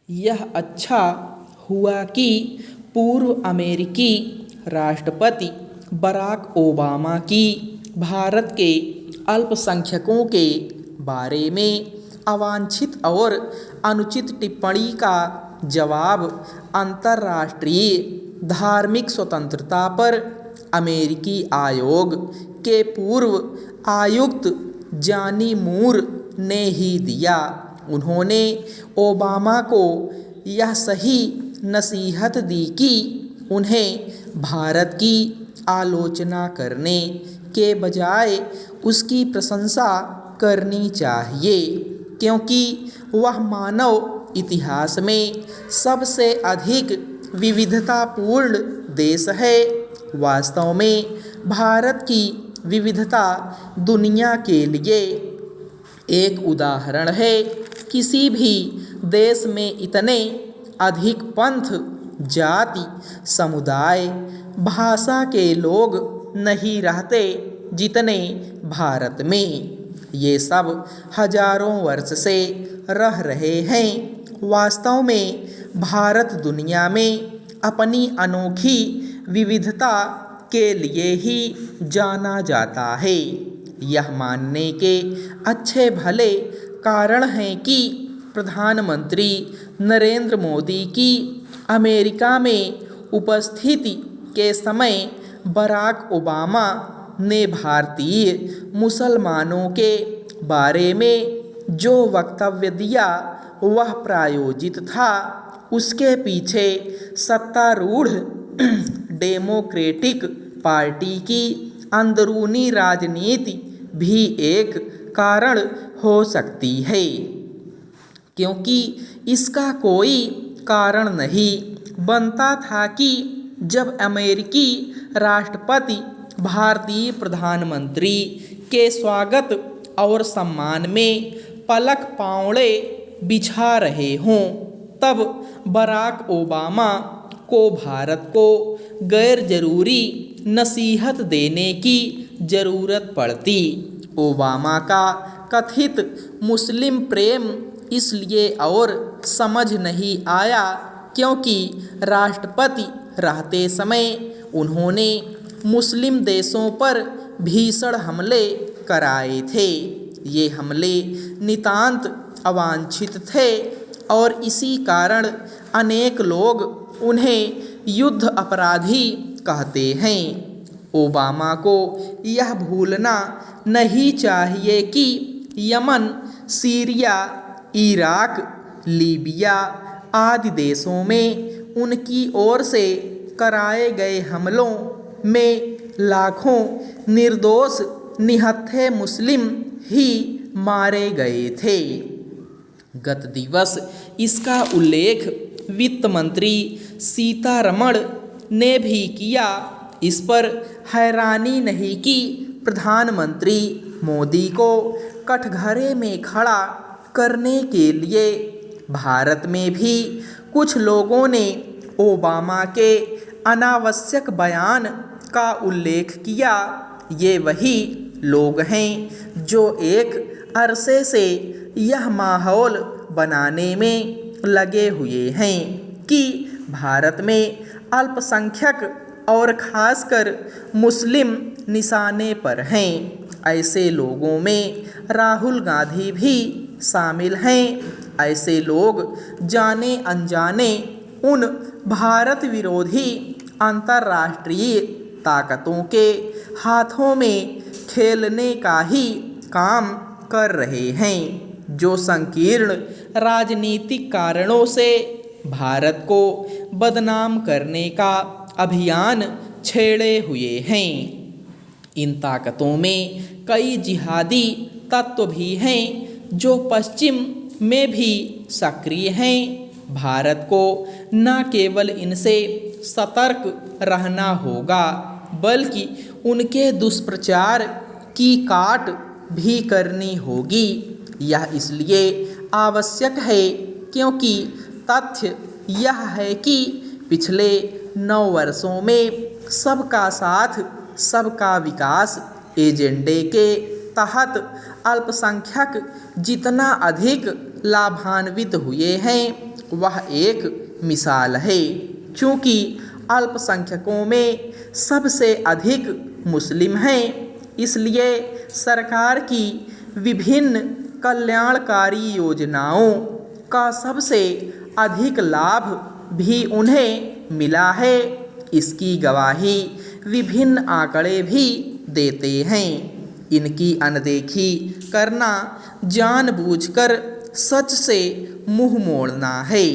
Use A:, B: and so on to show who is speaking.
A: यह अच्छा हुआ कि पूर्व अमेरिकी राष्ट्रपति बराक ओबामा की भारत के अल्पसंख्यकों के बारे में अवांछित और अनुचित टिप्पणी का जवाब अंतर्राष्ट्रीय धार्मिक स्वतंत्रता पर अमेरिकी आयोग के पूर्व आयुक्त जॉनी मूर ने ही दिया। उन्होंने ओबामा को यह सही नसीहत दी कि उन्हें भारत की आलोचना करने के बजाय उसकी प्रशंसा करनी चाहिए, क्योंकि वह मानव इतिहास में सबसे अधिक विविधतापूर्ण देश है। वास्तव में भारत की विविधता दुनिया के लिए एक उदाहरण है। किसी भी देश में इतने अधिक पंथ, जाति, समुदाय, भाषा के लोग नहीं रहते जितने भारत में। ये सब हजारों वर्ष से रह रहे हैं। वास्तव में भारत दुनिया में अपनी अनोखी विविधता के लिए ही जाना जाता है। यह मानने के अच्छे भले कारण हैं कि प्रधानमंत्री नरेंद्र मोदी की अमेरिका में उपस्थिति के समय बराक ओबामा ने भारतीय मुसलमानों के बारे में जो वक्तव्य दिया वह प्रायोजित था। उसके पीछे सत्तारूढ़ डेमोक्रेटिक पार्टी की अंदरूनी राजनीति भी एक कारण हो सकती है, क्योंकि इसका कोई कारण नहीं बनता था कि जब अमेरिकी राष्ट्रपति भारतीय प्रधानमंत्री के स्वागत और सम्मान में पलक पांवड़े बिछा रहे हों, तब बराक ओबामा को भारत को गैर जरूरी नसीहत देने की ज़रूरत पड़ती। ओबामा का कथित मुस्लिम प्रेम इसलिए और समझ नहीं आया क्योंकि राष्ट्रपति रहते समय उन्होंने मुस्लिम देशों पर भीषण हमले कराए थे। ये हमले नितांत अवांछित थे और इसी कारण अनेक लोग उन्हें युद्ध अपराधी कहते हैं। ओबामा को यह भूलना नहीं चाहिए कि यमन, सीरिया, इराक, लीबिया आदि देशों में उनकी ओर से कराए गए हमलों में लाखों निर्दोष निहत्थे मुस्लिम ही मारे गए थे। गत दिवस इसका उल्लेख वित्त मंत्री सीतारमण ने भी किया। इस पर हैरानी नहीं कि प्रधानमंत्री मोदी को कटघरे में खड़ा करने के लिए भारत में भी कुछ लोगों ने ओबामा के अनावश्यक बयान का उल्लेख किया। ये वही लोग हैं जो एक अरसे से यह माहौल बनाने में लगे हुए हैं कि भारत में अल्पसंख्यक और खासकर मुस्लिम निशाने पर हैं। ऐसे लोगों में राहुल गांधी भी शामिल हैं। ऐसे लोग जाने अनजाने उन भारत विरोधी अंतर्राष्ट्रीय ताकतों के हाथों में खेलने का ही काम कर रहे हैं, जो संकीर्ण राजनीतिक कारणों से भारत को बदनाम करने का अभियान छेड़े हुए हैं। इन ताकतों में कई जिहादी तत्व भी हैं जो पश्चिम में भी सक्रिय हैं। भारत को न केवल इनसे सतर्क रहना होगा बल्कि उनके दुष्प्रचार की काट भी करनी होगी। यह इसलिए आवश्यक है क्योंकि तथ्य यह है कि पिछले 9 वर्षों में सबका साथ सबका विकास एजेंडे के तहत अल्पसंख्यक जितना अधिक लाभान्वित हुए हैं वह एक मिसाल है। चूँकि अल्पसंख्यकों में सबसे अधिक मुस्लिम हैं, इसलिए सरकार की विभिन्न कल्याणकारी योजनाओं का सबसे अधिक लाभ भी उन्हें मिला है। इसकी गवाही विभिन्न आंकड़े भी देते हैं। इनकी अनदेखी करना जानबूझकर सच से मुंह मोड़ना है।